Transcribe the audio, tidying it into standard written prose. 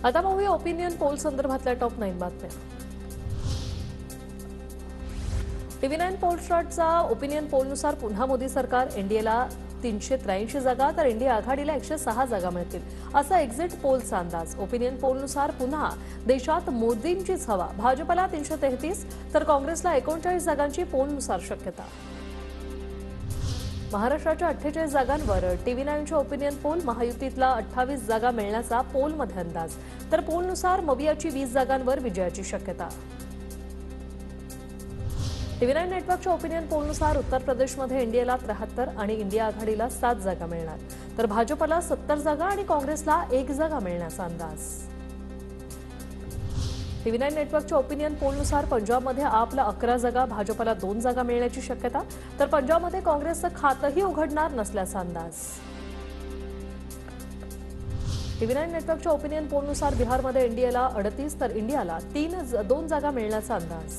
आता पाहूया opinion poll संदर्भातल्या टॉप 9 बातम्या। TV9 पोलस्टारचा ओपिनियन पोलनुसार पुन्हा मोदी सरकार, एनडीएला 383 जागा तर इंडिया आघाडीला 106 जागा मिळतील, असा एक्झिट पोलचा अंदाज। ओपिनियन पोलनुसार पुन्हा देशात मोदींचीच हवा, भाजपला 333 तर काँग्रेसला 39 जागांची पोलनुसार शक्यता। महाराष्ट्राच्या 48 जागांवर TV9च्या ओपिनियन पोल, महायुतीतला 28 जागा मिळण्याचा पोलमध्ये अंदाज, तर पोलनुसार मवियाची 20 जागांवर विजयाची शक्यता। TV9 नेटवर्कच्या ओपिनियन पोलनुसार उत्तर प्रदेशमध्ये एनडीएला 73 आणि इंडिया आघाडीला 7 जागा मिळणार, तर भाजपला 70 जागा आणि काँग्रेसला 1 जागा मिळण्याचा अंदाज। TV9 नेटवर्कच्या ओपिनियन पोलनुसार पंजाबमध्ये आपला 11 जागा, भाजपला 2 जागा मिळण्याची शक्यता, तर पंजाबमध्ये काँग्रेसचं खातंही उघडणार नसल्याचा अंदाज। TV9 नेटवर्कच्या ओपिनियन पोलनुसार बिहारमध्ये एनडीएला 38 तर इंडियाला 2 जागा मिळण्याचा अंदाज।